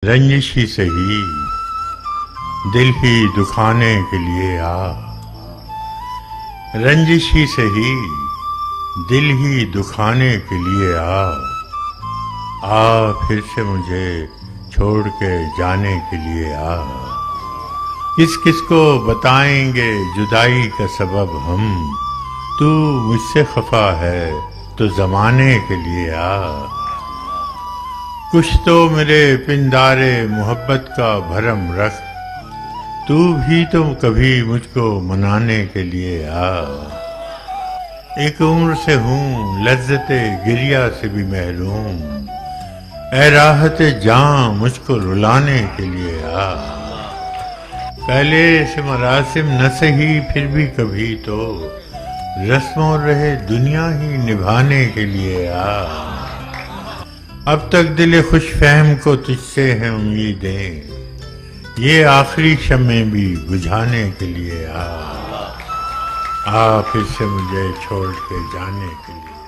रंजिश ही सही दिल ही दुखाने के लिए आ। रंजिश ही सही दिल ही दुखाने के लिए आ फिर से मुझे छोड़ के जाने के लिए आ। किस किस को बताएंगे जुदाई का सबब हम, तू मुझसे खफा है तो जमाने के लिए आ। कुछ तो मेरे पिंडारे मोहब्बत का भरम रख, तू भी तो कभी मुझको मनाने के लिए आ। एक उम्र से हूँ लज्जते गिरिया से भी महरूम, ऐ राहत जान मुझको रुलाने के लिए आ। पहले से मरासिम न सही फिर भी कभी तो रस्मों रहे दुनिया ही निभाने के लिए आ। अब तक दिल खुश फहम को तुझसे हैं उम्मीदें, ये आखिरी शम्मे भी बुझाने के लिए आ फिर से मुझे छोड़ के जाने के लिए।